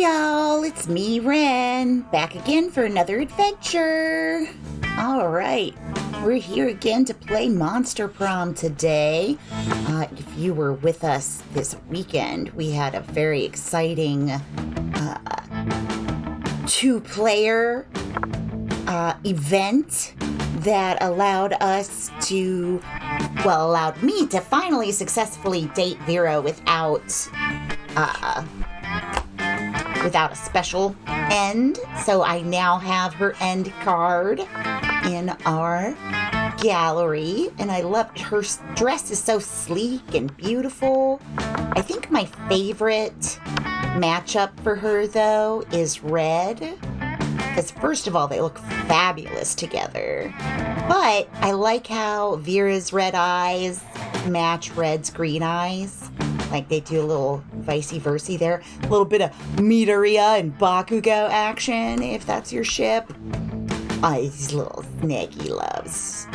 Hey y'all, it's me, Ren, back again for another adventure. Alright, we're here again to play Monster Prom today. If you were with us this weekend, we had a very exciting two-player event that allowed me to finally successfully date Vera without a special end. So I now have her end card in our gallery, and I love her dress. Is so sleek and beautiful. I think my favorite matchup for her though is red, because first of all they look fabulous together, but I like how Vera's red eyes match Red's green eyes. Like they do a little vice versa there. A little bit of Midoriya and Bakugo action, if that's your ship. These little snaggy loves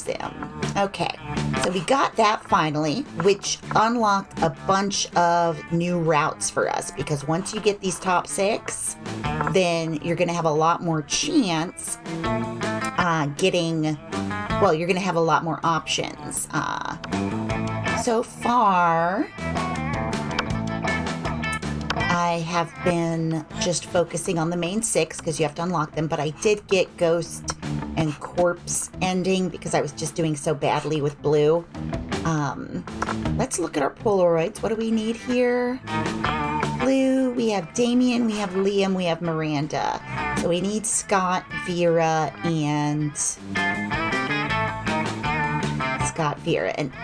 them. Okay, so we got that finally, which unlocked a bunch of new routes for us, because once you get these top 6, then you're going to have a lot more chance you're going to have a lot more options. So far, I have been just focusing on the main 6 because you have to unlock them, but I did get Ghost and Corpse ending because I was just doing so badly with blue. Let's look at our Polaroids. What do we need here? Blue, we have Damien, we have Liam, we have Miranda. So we need Scott, Vera, and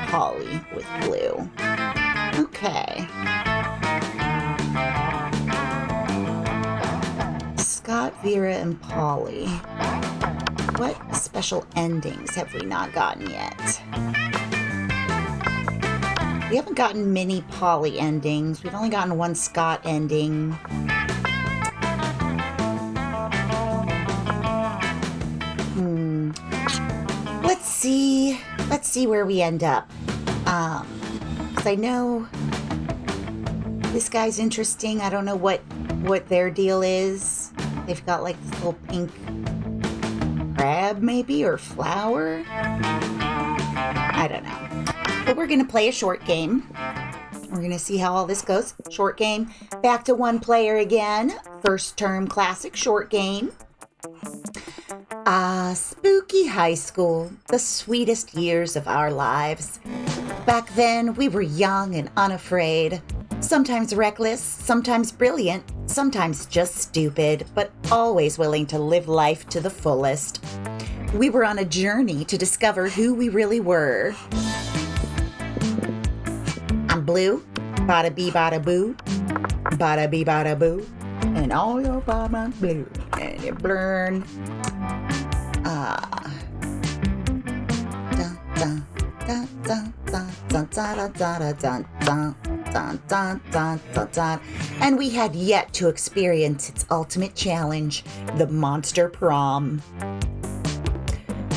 Polly with blue. Okay. Scott, Vera, and Polly. What special endings have we not gotten yet? We haven't gotten many Polly endings. We've only gotten one Scott ending. Let's see where we end up. Because I know this guy's interesting. I don't know what their deal is. They've got like this little pink crab maybe, or flower. I don't know. But we're going to play a short game. We're going to see how all this goes. Short game. Back to 1 player again. First term classic short game. Spooky high school, the sweetest years of our lives. Back then, we were young and unafraid. Sometimes reckless, sometimes brilliant, sometimes just stupid, but always willing to live life to the fullest. We were on a journey to discover who we really were. I'm blue, bada bee bada boo, bada bee bada boo, and all your mama's blue, and you burn. And we had yet to experience its ultimate challenge, the Monster Prom.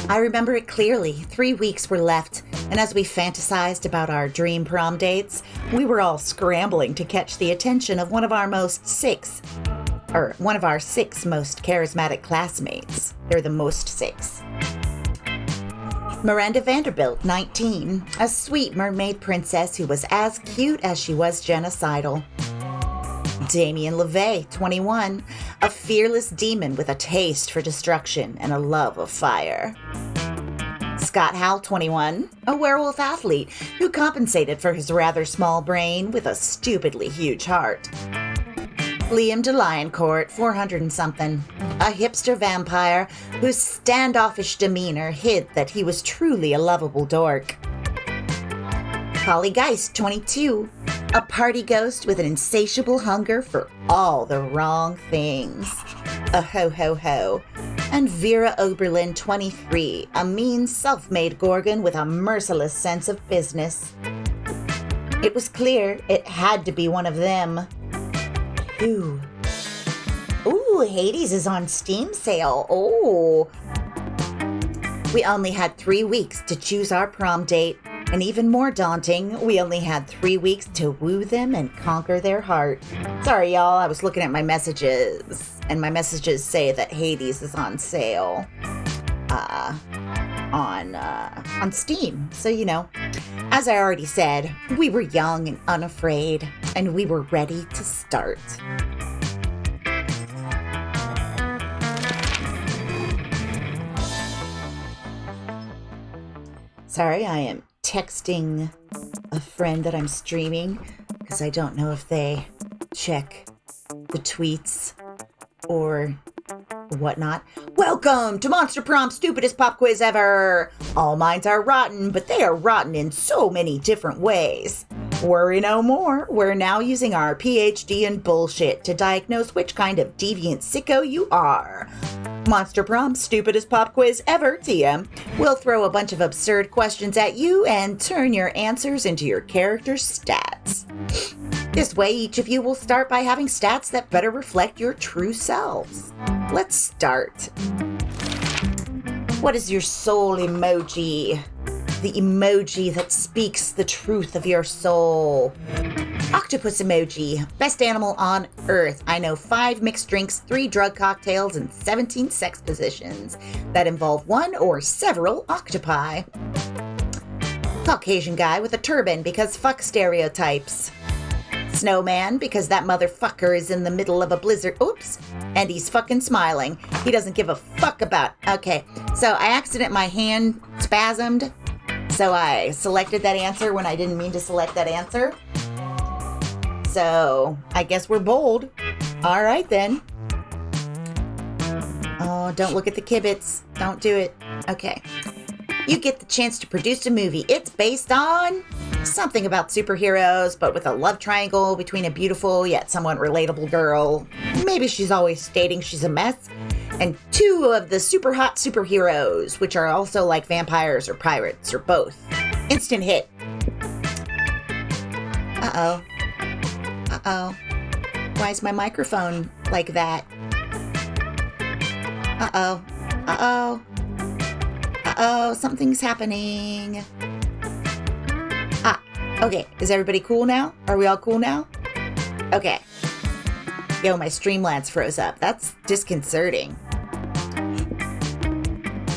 I remember it clearly. 3 weeks were left, and as we fantasized about our dream prom dates, we were all scrambling to catch the attention of one of our 6 most charismatic classmates. They're the most 6. Miranda Vanderbilt, 19, a sweet mermaid princess who was as cute as she was genocidal. Damien LeVay, 21, a fearless demon with a taste for destruction and a love of fire. Scott Howl, 21, a werewolf athlete who compensated for his rather small brain with a stupidly huge heart. Liam DeLioncourt, 400 and something, a hipster vampire whose standoffish demeanor hid that he was truly a lovable dork. Polly Geist, 22, a party ghost with an insatiable hunger for all the wrong things. A ho-ho-ho. And Vera Oberlin, 23, a mean self-made gorgon with a merciless sense of business. It was clear it had to be one of them. Ooh, Hades is on Steam sale. Oh. We only had 3 weeks to choose our prom date, And even more daunting, we only had 3 weeks to woo them and conquer their heart. Sorry, y'all, I was looking at my messages, and my messages say that Hades is on sale on Steam. So, you know, as I already said, we were young and unafraid, and we were ready to start. Sorry, I am texting a friend that I'm streaming because I don't know if they check the tweets or whatnot. Welcome to Monster Prom, stupidest pop quiz ever. All minds are rotten, but they are rotten in so many different ways. Worry no more. We're now using our PhD in bullshit to diagnose which kind of deviant sicko you are. Monster Prom, stupidest pop quiz ever, TM. We'll throw a bunch of absurd questions at you and turn your answers into your character's stats. This way, each of you will start by having stats that better reflect your true selves. Let's start. What is your soul emoji? The emoji that speaks the truth of your soul. Octopus emoji. Best animal on Earth. I know 5 mixed drinks, 3 drug cocktails, and 17 sex positions that involve one or several octopi. Caucasian guy with a turban because fuck stereotypes. Snowman because that motherfucker is in the middle of a blizzard. Oops. And he's fucking smiling. He doesn't give a fuck about. Okay. So my hand spasmed. So I selected that answer when I didn't mean to select that answer. So I guess we're bold. All right then. Oh, don't look at the kibitz. Don't do it. Okay. You get the chance to produce a movie. It's based on something about superheroes, but with a love triangle between a beautiful yet somewhat relatable girl. Maybe she's always stating she's a mess. And 2 of the super hot superheroes, which are also like vampires or pirates or both. Instant hit. Uh-oh. Uh-oh. Why is my microphone like that? Uh-oh. Uh-oh. Uh-oh. Something's happening. Okay. Is everybody cool now? Are we all cool now? Okay. Yo, my Streamlabs froze up. That's disconcerting.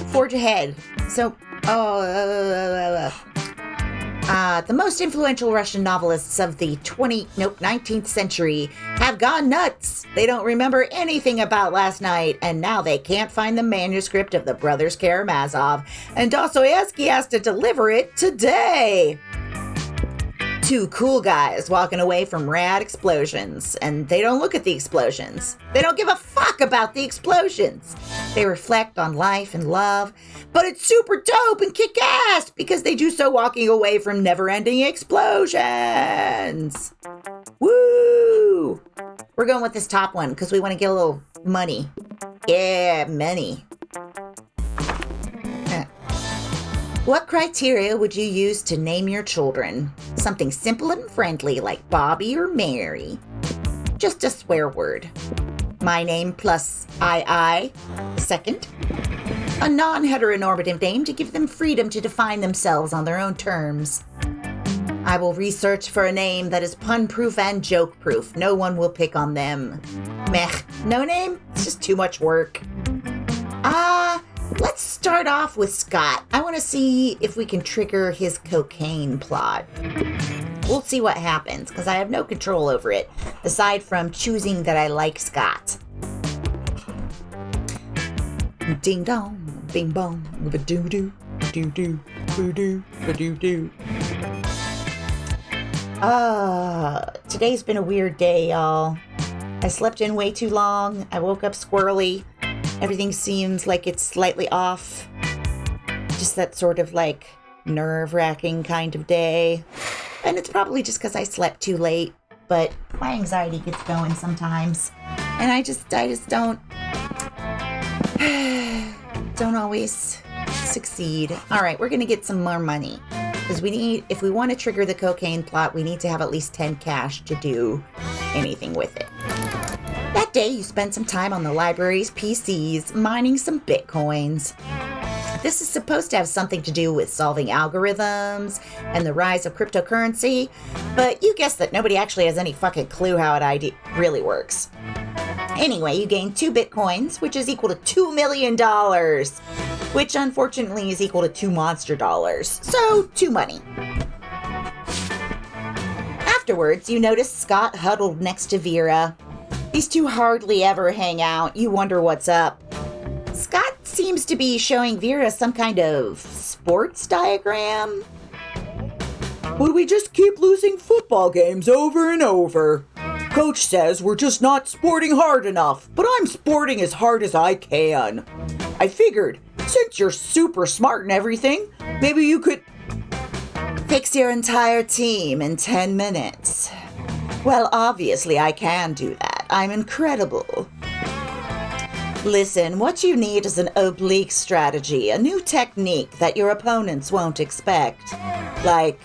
Forge ahead. So, the most influential Russian novelists of the 19th century have gone nuts. They don't remember anything about last night, and now they can't find the manuscript of the Brothers Karamazov, and Dostoevsky has to deliver it today. 2 cool guys walking away from rad explosions, and they don't look at the explosions. They don't give a fuck about the explosions. They reflect on life and love, but it's super dope and kick-ass because they do so walking away from never-ending explosions. Woo! We're going with this top one because we want to get a little money. Yeah, money. What criteria would you use to name your children? Something simple and friendly like Bobby or Mary. Just a swear word. My name plus I, second. A non-heteronormative name to give them freedom to define themselves on their own terms. I will research for a name that is pun-proof and joke-proof. No one will pick on them. Meh. No name? It's just too much work. Let's start off with Scott. I want to see if we can trigger his cocaine plot. We'll see what happens, because I have no control over it, aside from choosing that I like Scott. Ding dong, bing bong, ba-doo-doo, doo-doo, boo-doo, ba-doo-doo. Today's been a weird day, y'all. I slept in way too long. I woke up squirrely. Everything seems like it's slightly off. Just that sort of like nerve-wracking kind of day. And it's probably just because I slept too late. But my anxiety gets going sometimes. And I just don't always succeed. All right, we're going to get some more money. Because if we want to trigger the cocaine plot, we need to have at least 10 cash to do anything with it. That day, you spent some time on the library's PCs, mining some bitcoins. This is supposed to have something to do with solving algorithms and the rise of cryptocurrency, but you guessed that nobody actually has any fucking clue how it really works. Anyway, you gain 2 bitcoins, which is equal to $2 million, which unfortunately is equal to 2 monster dollars, so 2 money. Afterwards, you notice Scott huddled next to Vera. These two hardly ever hang out. You wonder what's up. Scott seems to be showing Vera some kind of sports diagram. But we just keep losing football games over and over. Coach says we're just not sporting hard enough, but I'm sporting as hard as I can. I figured, since you're super smart and everything, maybe you could fix your entire team in 10 minutes. Well, obviously I can do that. I'm incredible. Listen, what you need is an oblique strategy, a new technique that your opponents won't expect. Like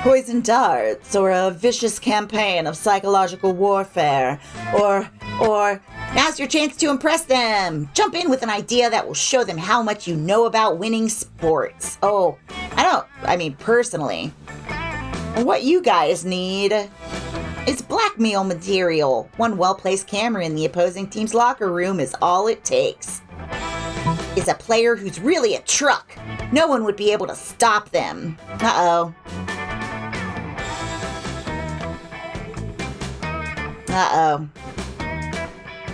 poison darts, or a vicious campaign of psychological warfare, or now's your chance to impress them. Jump in with an idea that will show them how much you know about winning sports. Oh, personally, what you guys need is blackmail material. One well-placed camera in the opposing team's locker room is all it takes. Is a player who's really a truck. No one would be able to stop them. Uh-oh.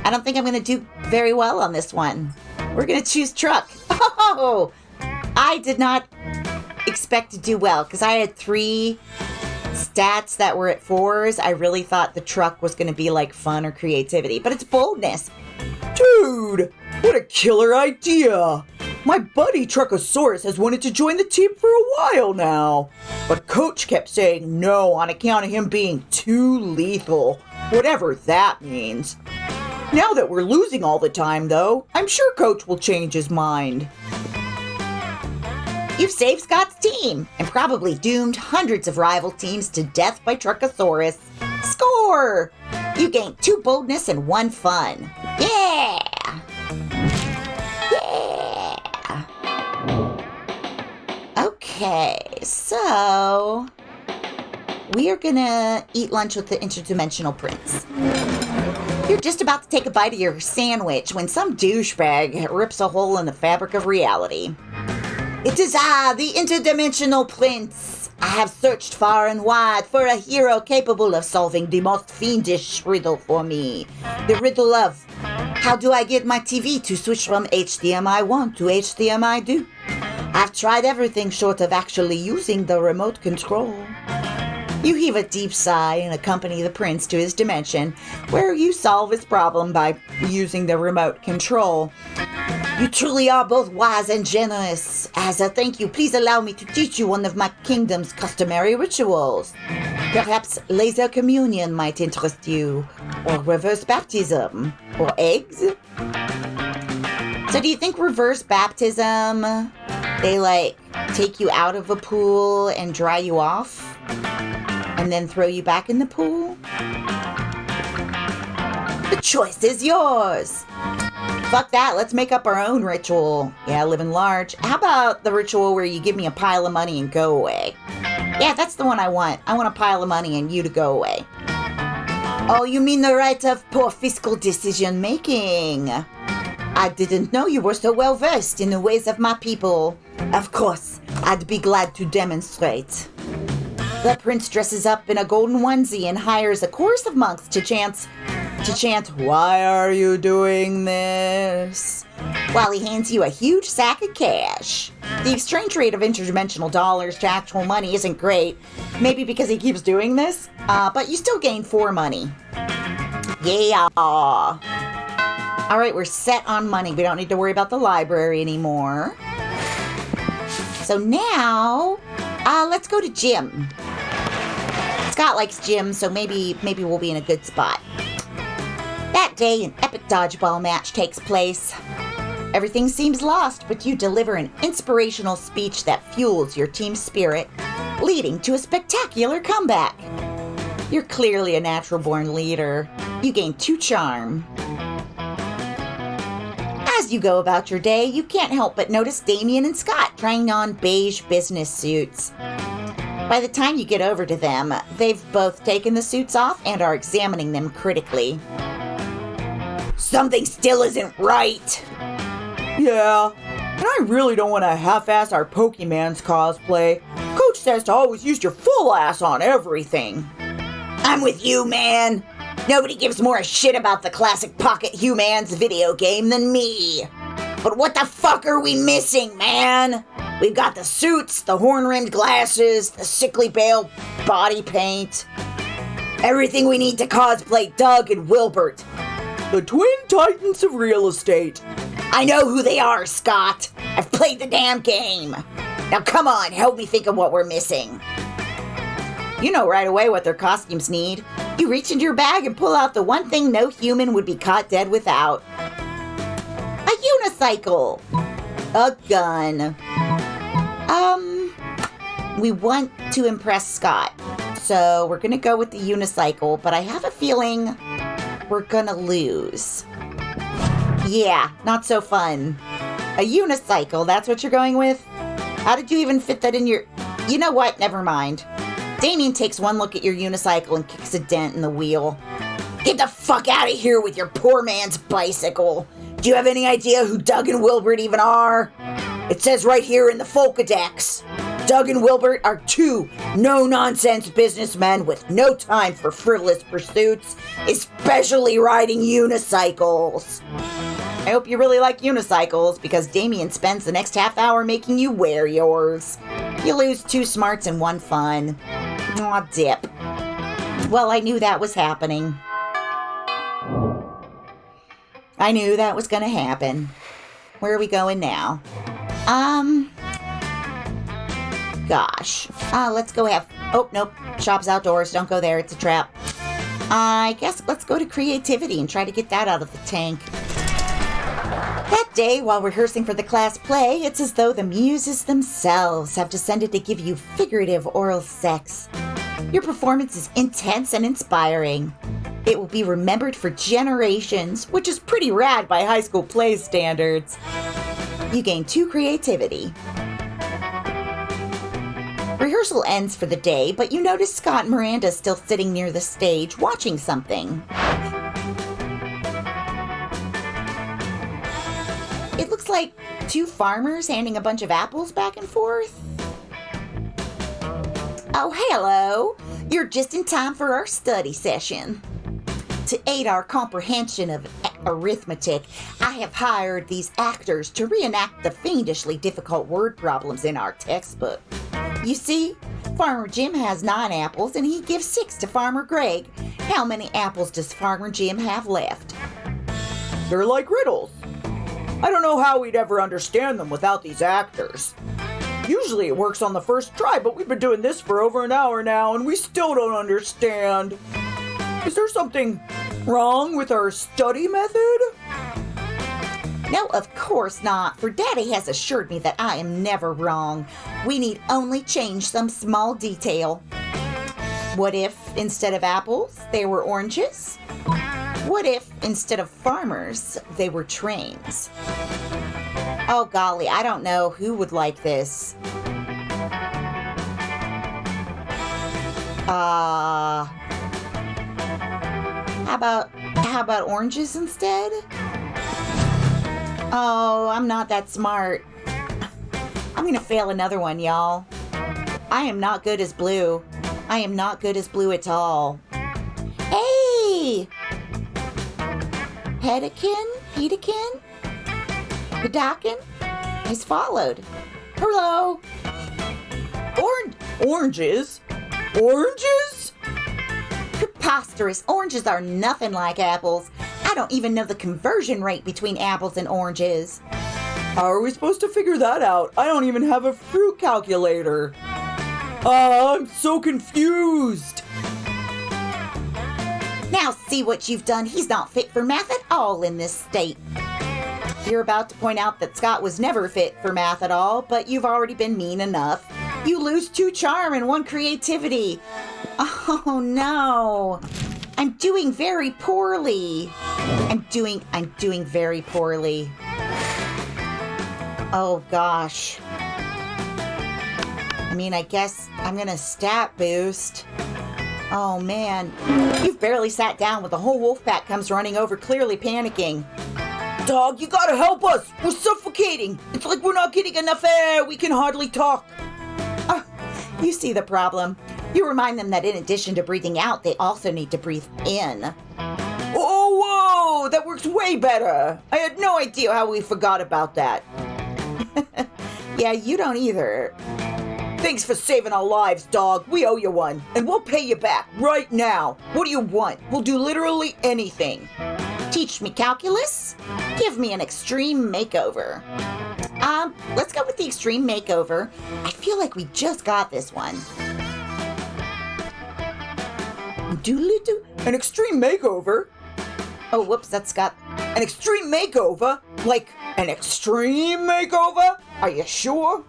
I don't think I'm going to do very well on this one. We're going to choose truck. Oh, I did not expect to do well because I had 3 stats that were at 4s. I really thought the truck was going to be like fun or creativity, but it's boldness. Dude, what a killer idea. My buddy Truckosaurus has wanted to join the team for a while now, but Coach kept saying no on account of him being too lethal, whatever that means. Now that we're losing all the time, though, I'm sure Coach will change his mind. You've saved Scott's team and probably doomed hundreds of rival teams to death by Truckosaurus. Score! You gained 2 boldness and 1 fun. Yeah! Yeah! Okay, so we are gonna eat lunch with the interdimensional prince. You're just about to take a bite of your sandwich when some douchebag rips a hole in the fabric of reality. It is I, the interdimensional prince. I have searched far and wide for a hero capable of solving the most fiendish riddle for me. The riddle of, how do I get my TV to switch from HDMI 1 to HDMI 2? I've tried everything short of actually using the remote control. You heave a deep sigh and accompany the prince to his dimension, where you solve his problem by using the remote control. You truly are both wise and generous. As a thank you, please allow me to teach you one of my kingdom's customary rituals. Perhaps laser communion might interest you, or reverse baptism, or eggs. So do you think reverse baptism, they take you out of a pool and dry you off, and then throw you back in the pool? The choice is yours. Fuck that, let's make up our own ritual. Yeah, living large. How about the ritual where you give me a pile of money and go away? Yeah, that's the one I want. I want a pile of money and you to go away. Oh, you mean the right of poor fiscal decision making? I didn't know you were so well versed in the ways of my people. Of course, I'd be glad to demonstrate. The prince dresses up in a golden onesie and hires a chorus of monks to chant, "Why are you doing this?" while he hands you a huge sack of cash. The exchange rate of interdimensional dollars to actual money isn't great, maybe because he keeps doing this, but you still gain 4 money. Yeah. All right, we're set on money. We don't need to worry about the library anymore. So now, let's go to gym. Scott likes gym, so maybe we'll be in a good spot. That day, an epic dodgeball match takes place. Everything seems lost, but you deliver an inspirational speech that fuels your team's spirit, leading to a spectacular comeback. You're clearly a natural-born leader. You gain 2 charm. As As you go about your day, you can't help but notice Damien and Scott trying on beige business suits. By the time you get over to them, they've both taken the suits off and are examining them critically. Something still isn't right. Yeah, and I really don't want to half-ass our Pokemans cosplay. Coach says to always use your full ass on everything. I'm with you, man. Nobody gives more a shit about the classic Pocket Humans video game than me. But what the fuck are we missing, man? We've got the suits, the horn-rimmed glasses, the sickly pale body paint. Everything we need to cosplay Doug and Wilbert. The twin titans of real estate. I know who they are, Scott. I've played the damn game. Now come on, help me think of what we're missing. You know right away what their costumes need. You reach into your bag and pull out the one thing no human would be caught dead without. A unicycle. A gun. We want to impress Scott. So we're gonna go with the unicycle, but I have a feeling we're gonna lose. Yeah, not so fun. A unicycle, that's what you're going with? How did you even fit that in your... You know what? Never mind. Damien takes one look at your unicycle and kicks a dent in the wheel. Get the fuck out of here with your poor man's bicycle. Do you have any idea who Doug and Wilbert even are? It says right here in the Folkadex. Doug and Wilbert are two no-nonsense businessmen with no time for frivolous pursuits, especially riding unicycles. I hope you really like unicycles, because Damien spends the next half hour making you wear yours. You lose 2 smarts and 1 fun. Aw, dip. Well, I knew that was happening. I knew that was gonna happen. Where are we going now? Gosh. Let's go have... Oh, nope. Shop's outdoors. Don't go there. It's a trap. I guess let's go to creativity and try to get that out of the tank. That day, while rehearsing for the class play, it's as though the muses themselves have descended to give you figurative oral sex. Your performance is intense and inspiring. It will be remembered for generations, which is pretty rad by high school play standards. You gain 2 creativity. Rehearsal ends for the day, but you notice Scott and Miranda still sitting near the stage watching something. It looks like 2 farmers handing a bunch of apples back and forth. Oh, hello. You're just in time for our study session. To aid our comprehension of arithmetic, I have hired these actors to reenact the fiendishly difficult word problems in our textbook. You see, Farmer Jim has 9 apples and he gives 6 to Farmer Greg. How many apples does Farmer Jim have left? They're like riddles. I don't know how we'd ever understand them without these actors. Usually it works on the first try, but we've been doing this for over an hour now and we still don't understand. Is there something wrong with our study method? No, of course not, for Daddy has assured me that I am never wrong. We need only change some small detail. What if, instead of apples, they were oranges? What if, instead of farmers, they were trains? Oh golly, I don't know who would like this. How about oranges instead? Oh, I'm not that smart. I'm gonna fail another one, y'all. I am not good as blue. I am not good as blue at all. Hey! Pedekin? Pedakin is followed. Hello? Oranges? Oranges? Preposterous. Oranges are nothing like apples. I don't even know the conversion rate between apples and oranges. How are we supposed to figure that out? I don't even have a fruit calculator. I'm so confused. Now see what you've done. He's not fit for math at all in this state. You're about to point out that Scott was never fit for math at all, but you've already been mean enough. You lose 2 charm and 1 creativity. Oh no. I'm doing very poorly. I'm doing very poorly. Oh, gosh. I mean, I guess I'm gonna stat boost. Oh, man. You've barely sat down when the whole wolf pack comes running over, clearly panicking. Dog, you gotta help us! We're suffocating! It's like we're not getting enough air! We can hardly talk! You see the problem. You remind them that in addition to breathing out, they also need to breathe in. Oh, whoa! That works way better! I had no idea how we forgot about that. Yeah, you don't either. Thanks for saving our lives, dog. We owe you one, and we'll pay you back right now. What do you want? We'll do literally anything. Teach me calculus? Give me an extreme makeover. Let's go with the extreme makeover. I feel like we just got this one. Doodly-doo. An extreme makeover? Oh, whoops, that's got... An extreme makeover? Like, an extreme makeover? Are you sure?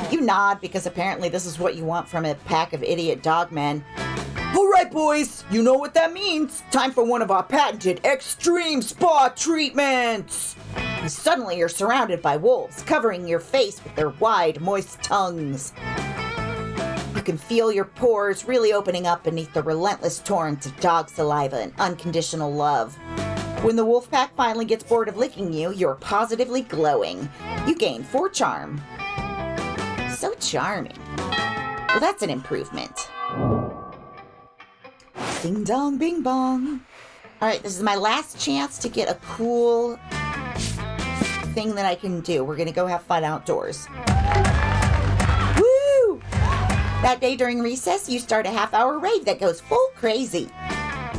You nod because apparently this is what you want from a pack of idiot dogmen. All right, boys, you know what that means. Time for one of our patented extreme spa treatments. And suddenly you're surrounded by wolves, covering your face with their wide, moist tongues. You can feel your pores really opening up beneath the relentless torrent of dog saliva and unconditional love. When the wolf pack finally gets bored of licking you, you're positively glowing. You gain 4 charm. So charming. Well, that's an improvement. Ding dong, bing bong. All right, this is my last chance to get a cool thing that I can do. We're gonna go have fun outdoors. Woo! That day during recess, you start a half-hour rave that goes full crazy.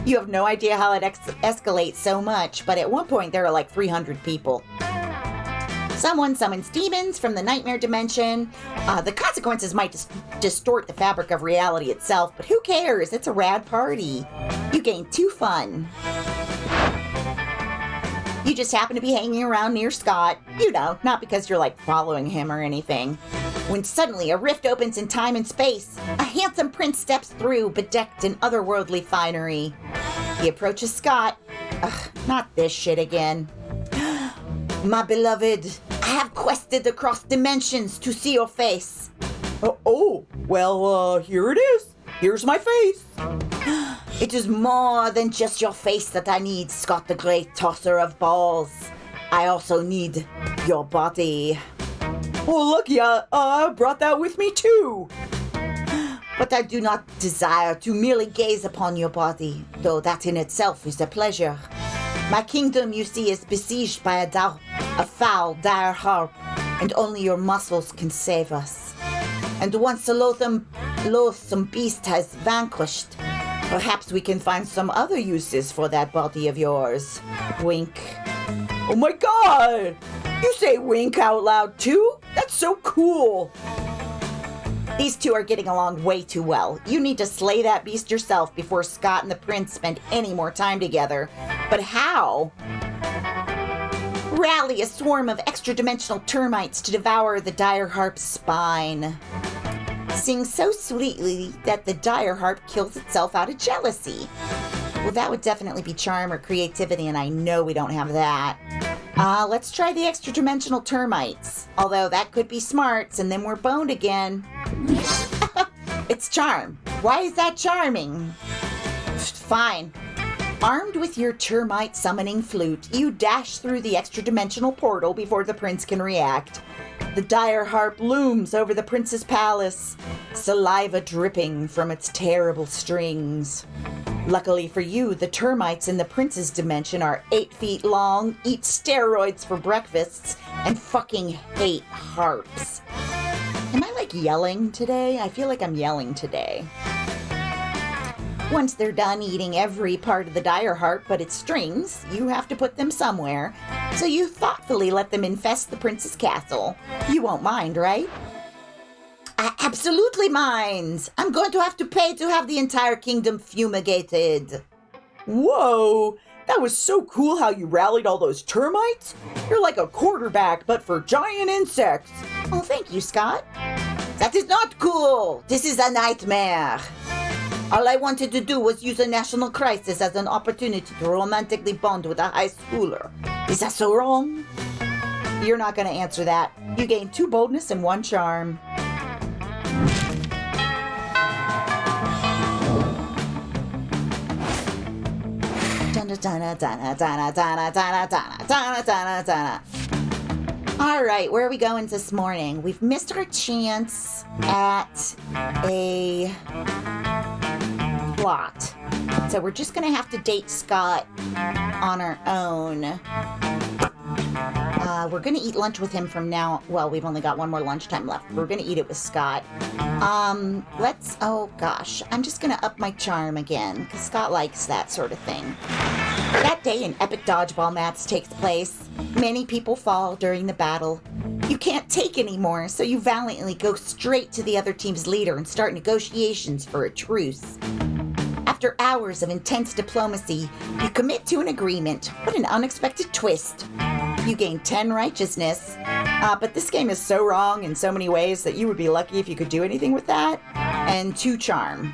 You have no idea how it escalates so much, but at one point there are like 300 people. Someone summons demons from the nightmare dimension. The consequences might distort the fabric of reality itself, but who cares? It's a rad party. You gain 2 fun. You just happen to be hanging around near Scott. You know, not because you're like following him or anything. When suddenly a rift opens in time and space, a handsome prince steps through, bedecked in otherworldly finery. He approaches Scott. Ugh, not this shit again. My beloved, I have quested across dimensions to see your face. Well, here it is. Here's my face. It is more than just your face that I need, Scott the Great Tosser of Balls. I also need your body. Oh, lucky, I brought that with me too. But I do not desire to merely gaze upon your body, though that in itself is a pleasure. My kingdom, you see, is besieged by a foul, dire harp, and only your muscles can save us. And once the loathsome beast has vanquished, perhaps we can find some other uses for that body of yours. Wink. Oh my god! You say wink out loud too? That's so cool! These two are getting along way too well. You need to slay that beast yourself before Scott and the prince spend any more time together. But how? Rally a swarm of extra-dimensional termites to devour the dire harp's spine. Sing so sweetly that the dire harp kills itself out of jealousy. Well, that would definitely be charm or creativity, and I know we don't have that. Let's try the extra-dimensional termites. Although that could be smarts, and then we're boned again. It's charm. Why is that charming? Fine. Armed with your termite summoning flute, you dash through the extra-dimensional portal before the prince can react. The dire harp looms over the prince's palace, saliva dripping from its terrible strings. Luckily for you, the termites in the prince's dimension are 8 feet long, eat steroids for breakfasts, and fucking hate harps. Am I like yelling today? I feel like I'm yelling today. Once they're done eating every part of the dire harp but its strings, you have to put them somewhere, so you thoughtfully let them infest the prince's castle. You won't mind, right? I absolutely mind! I'm going to have to pay to have the entire kingdom fumigated. Whoa! That was so cool how you rallied all those termites. You're like a quarterback, but for giant insects. Oh, thank you, Scott. That is not cool! This is a nightmare! All I wanted to do was use a national crisis as an opportunity to romantically bond with a high schooler. Is that so wrong? You're not going to answer that. You gain 2 boldness and 1 charm. All right, where are we going this morning? We've missed our chance at a plot. So we're just going to have to date Scott on our own. We're going to eat lunch with him from now. Well, we've only got 1 more lunchtime left. We're going to eat it with Scott. Oh gosh, I'm just going to up my charm again because Scott likes that sort of thing. That day, an epic dodgeball match takes place. Many people fall during the battle. You can't take anymore, so you valiantly go straight to the other team's leader and start negotiations for a truce. After hours of intense diplomacy, you commit to an agreement. What an unexpected twist. You gain 10 righteousness. But this game is so wrong in so many ways that you would be lucky if you could do anything with that. And 2 charm.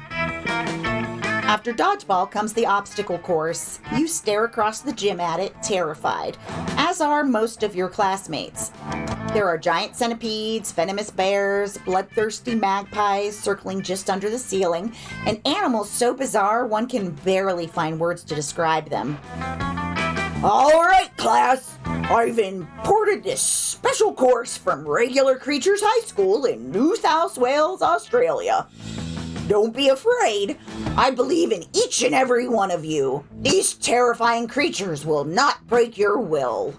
After dodgeball comes the obstacle course. You stare across the gym at it, terrified, as are most of your classmates. There are giant centipedes, venomous bears, bloodthirsty magpies circling just under the ceiling, and animals so bizarre one can barely find words to describe them. All right, class. I've imported this special course from Regular Creatures High School in New South Wales, Australia. Don't be afraid. I believe in each and every one of you. These terrifying creatures will not break your will.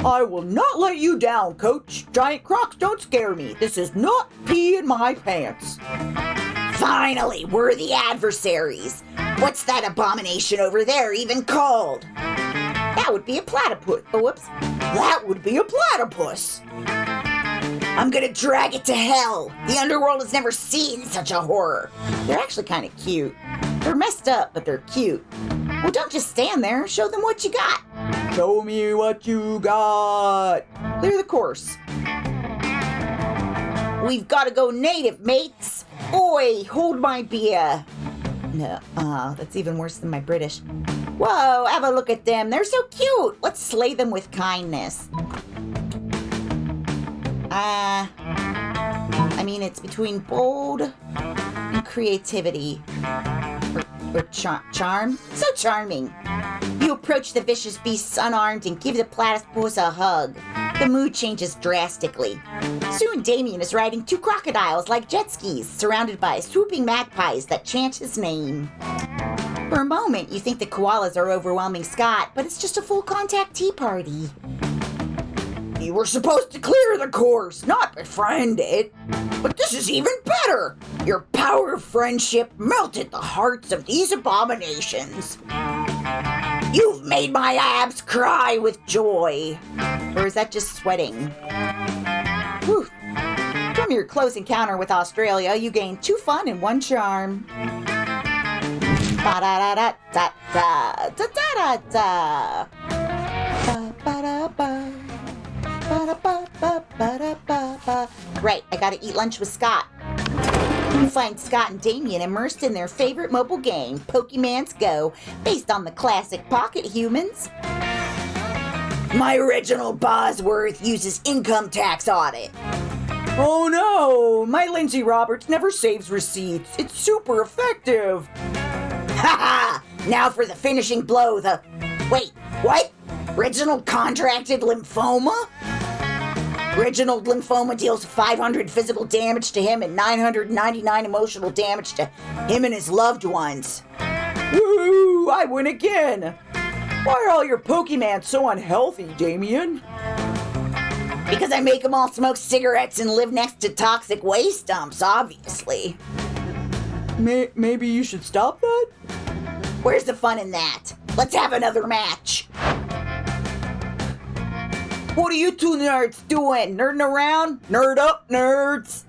I will not let you down, Coach. Giant crocs don't scare me. This is not pee in my pants. Finally, we're the adversaries. What's that abomination over there even called? That would be a platypus. Oh, whoops. That would be a platypus. I'm gonna drag it to hell. The underworld has never seen such a horror. They're actually kind of cute. They're messed up, but they're cute. Well, don't just stand there. Show them what you got. Show me what you got. Clear the course. We've got to go native, mates. Oi, hold my beer. No, that's even worse than my British. Whoa, have a look at them. They're so cute. Let's slay them with kindness. I mean, it's between bold and creativity. Or charm. So charming. You approach the vicious beasts unarmed and give the platypus a hug. The mood changes drastically. Soon Damien is riding 2 crocodiles like jet skis, surrounded by swooping magpies that chant his name. For a moment, you think the koalas are overwhelming Scott, but it's just a full contact tea party. You were supposed to clear the course, not befriend it. But this is even better. Your power of friendship melted the hearts of these abominations. You've made my abs cry with joy. Or is that just sweating? Whew. From your close encounter with Australia, you gain 2 fun and 1 charm. Ba-da-da-da-da-da-da-da-da-da. Ba-ba-da-ba. Right, I gotta eat lunch with Scott. You find Scott and Damien immersed in their favorite mobile game, Pokemon's Go, based on the classic Pocket Humans. My Reginald Bosworth uses income tax audit. Oh no! My Lindsay Roberts never saves receipts. It's super effective. Ha ha! Now for the finishing blow, Wait, what? Reginald contracted lymphoma? Reginald lymphoma deals 500 physical damage to him and 999 emotional damage to him and his loved ones. Woo! I win again! Why are all your Pokemon so unhealthy, Damien? Because I make them all smoke cigarettes and live next to toxic waste dumps, obviously. Maybe you should stop that? Where's the fun in that? Let's have another match. What are you 2 nerds doing? Nerding around? Nerd up, nerds!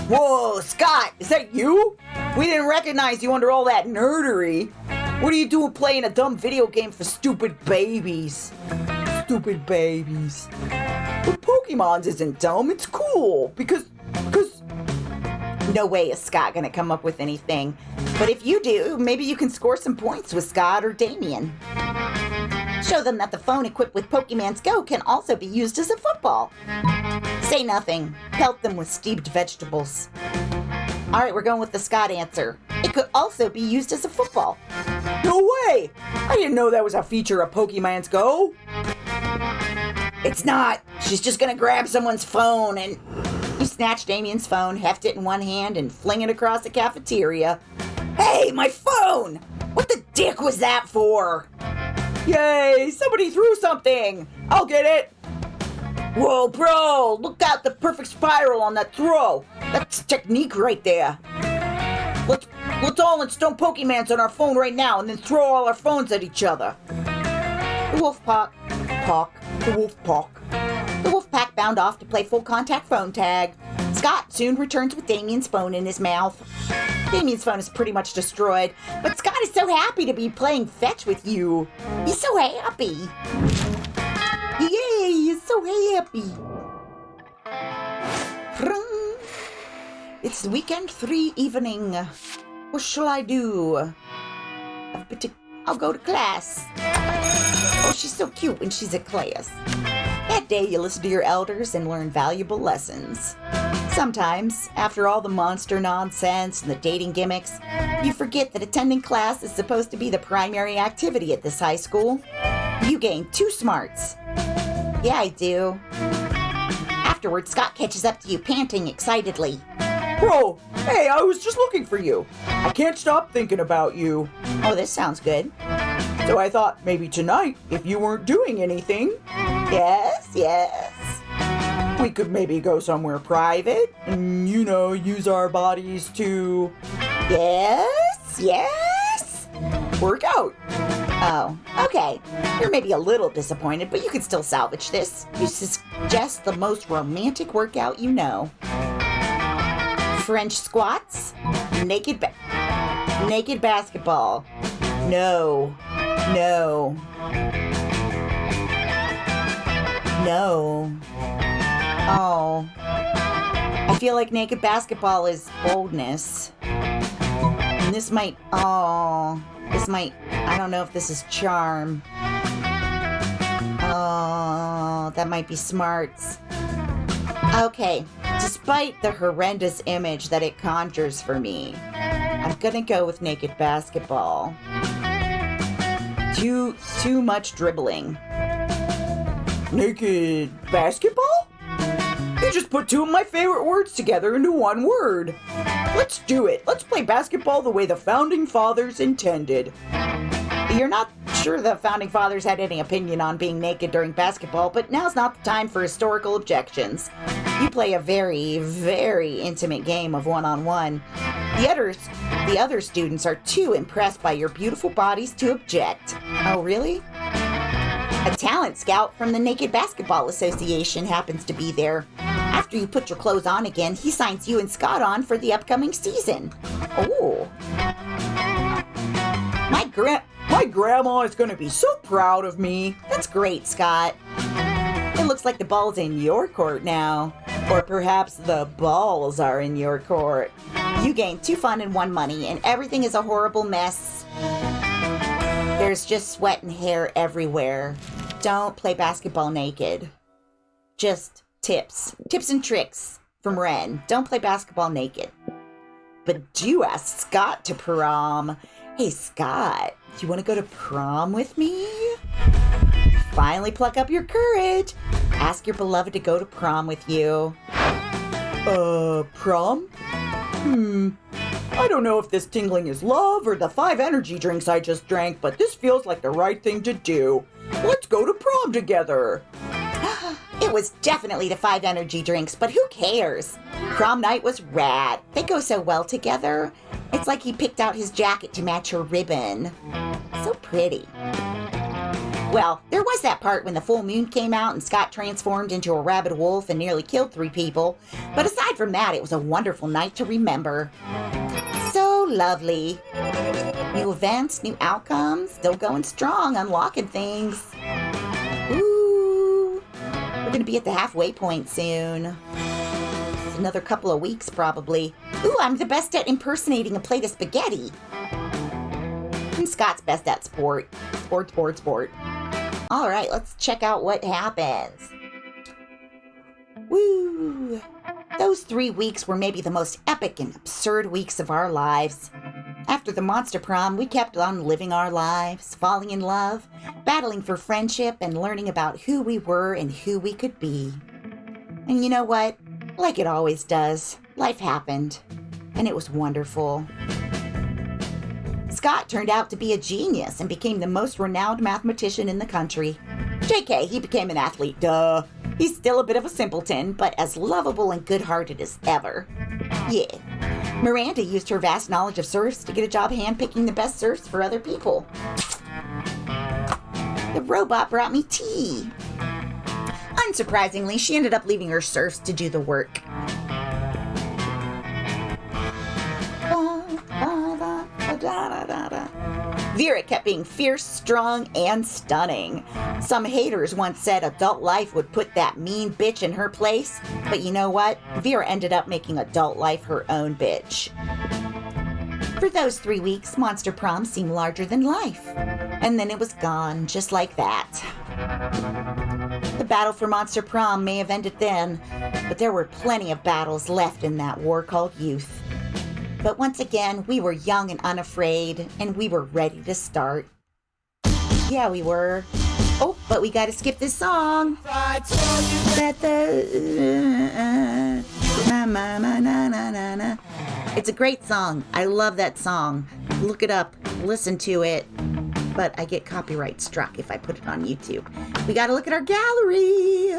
Whoa, Scott, is that you? We didn't recognize you under all that nerdery. What are you doing playing a dumb video game for stupid babies? Stupid babies. But Pokemon's isn't dumb, it's cool, because... No way is Scott gonna come up with anything. But if you do, maybe you can score some points with Scott or Damien. Show them that the phone equipped with Pokemon's Go can also be used as a football. Say nothing. Pelt them with steamed vegetables. All right, we're going with the Scott answer. It could also be used as a football. No way! I didn't know that was a feature of Pokemon's Go. It's not. She's just gonna grab someone's phone and... You snatch Damien's phone, heft it in one hand, and fling it across the cafeteria. Hey, my phone! What the dick was that for? Yay! Somebody threw something! I'll get it! Whoa, bro! Look out the perfect spiral on that throw! That's technique right there. Let's all install Pokemons on our phone right now and then throw all our phones at each other. The Wolfpack bound off to play full contact phone tag. Scott soon returns with Damien's phone in his mouth. Damien's phone is pretty much destroyed, but Scott is so happy to be playing fetch with you. He's so happy. Yay, he's so happy. It's weekend 3 evening. What shall I do? I'll go to class. Oh, she's so cute when she's at class. That day, you listen to your elders and learn valuable lessons. Sometimes, after all the monster nonsense and the dating gimmicks, you forget that attending class is supposed to be the primary activity at this high school. You gain 2 smarts. Yeah, I do. Afterwards, Scott catches up to you, panting excitedly. Bro, hey, I was just looking for you. I can't stop thinking about you. Oh, this sounds good. So I thought maybe tonight, if you weren't doing anything... Yes. We could maybe go somewhere private and, use our bodies to... Yes. Work out. Oh, okay. You're maybe a little disappointed, but you can still salvage this. You suggest the most romantic workout you know. French squats, naked basketball. No. Oh. I feel like naked basketball is boldness. And this might, I don't know if this is charm. Oh, that might be smarts. Okay, despite the horrendous image that it conjures for me, I'm gonna go with naked basketball. Too much dribbling. Naked basketball? You just put 2 of my favorite words together into one word. Let's do it. Let's play basketball the way the Founding Fathers intended. You're not sure the Founding Fathers had any opinion on being naked during basketball, but now's not the time for historical objections. You play a very, very intimate game of one-on-one. The other students are too impressed by your beautiful bodies to object. Oh, really? A talent scout from the Naked Basketball Association happens to be there. After you put your clothes on again, he signs you and Scott on for the upcoming season. Oh. My grandma is going to be so proud of me. That's great, Scott. It looks like the ball's in your court now. Or perhaps the balls are in your court. You gain 2 fun and 1 money, and everything is a horrible mess. There's just sweat and hair everywhere. Don't play basketball naked. Just tips and tricks from Ren. Don't play basketball naked. But do ask Scott to prom. Hey, Scott, do you want to go to prom with me? Finally pluck up your courage. Ask your beloved to go to prom with you. Prom? I don't know if this tingling is love or the 5 energy drinks I just drank, but this feels like the right thing to do. Let's go to prom together. It was definitely the 5 energy drinks, but who cares? Prom night was rad. They go so well together. It's like he picked out his jacket to match her ribbon. So pretty. Well, there was that part when the full moon came out and Scott transformed into a rabid wolf and nearly killed 3 people. But aside from that, it was a wonderful night to remember. So lovely. New events, new outcomes, still going strong, unlocking things. Ooh, we're gonna be at the halfway point soon. It's another couple of weeks probably. Ooh, I'm the best at impersonating a plate of spaghetti. And Scott's best at sport. Sport. All right, let's check out what happens. Woo! Those 3 weeks were maybe the most epic and absurd weeks of our lives. After the monster prom, we kept on living our lives, falling in love, battling for friendship, and learning about who we were and who we could be. And you know what? Like it always does, life happened, and it was wonderful. Scott turned out to be a genius and became the most renowned mathematician in the country. JK, he became an athlete, duh. He's still a bit of a simpleton, but as lovable and good-hearted as ever. Yeah. Miranda used her vast knowledge of surfs to get a job handpicking the best surfs for other people. The robot brought me tea. Unsurprisingly, she ended up leaving her surfs to do the work. Vera kept being fierce, strong, and stunning. Some haters once said adult life would put that mean bitch in her place, but you know what? Vera ended up making adult life her own bitch. For those 3 weeks, Monster Prom seemed larger than life, and then it was gone, just like that. The battle for Monster Prom may have ended then, but there were plenty of battles left in that war called youth. But once again, we were young and unafraid, and we were ready to start. Yeah, we were. Oh, but we gotta skip this song. It's a great song. I love that song. Look it up. Listen to it. But I get copyright struck if I put it on YouTube. We gotta look at our gallery.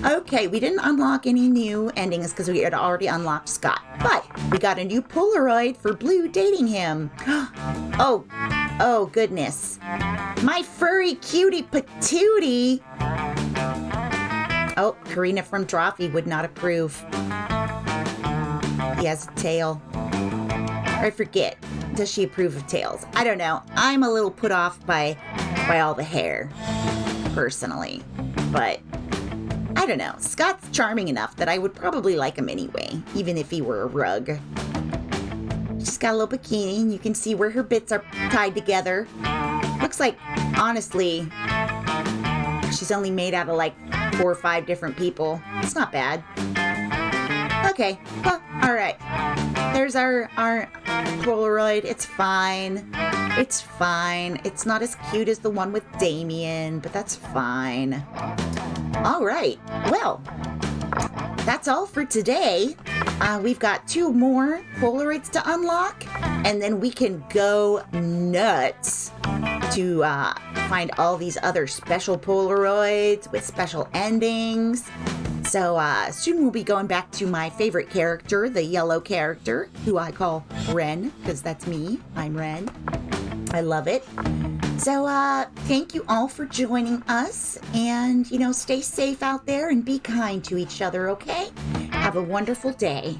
Okay, we didn't unlock any new endings because we had already unlocked Scott. But we got a new Polaroid for Blue dating him. Oh goodness. My furry cutie patootie. Oh, Karina from Drawfee would not approve. He has a tail. Or I forget. Does she approve of tails? I don't know. I'm a little put off by all the hair, personally. But I don't know. Scott's charming enough that I would probably like him anyway, even if he were a rug. She's got a little bikini, and you can see where her bits are tied together. Looks like, honestly, she's only made out of like 4 or 5 different people. It's not bad. Okay, well, all right. There's our Polaroid. It's fine. It's fine. It's not as cute as the one with Damien, but that's fine. All right. Well, that's all for today. We've got 2 more Polaroids to unlock, and then we can go nuts to find all these other special Polaroids with special endings. So soon we'll be going back to my favorite character, the yellow character, who I call Ren, because that's me. I'm Ren. I love it. So thank you all for joining us, and, stay safe out there and be kind to each other, okay? Have a wonderful day.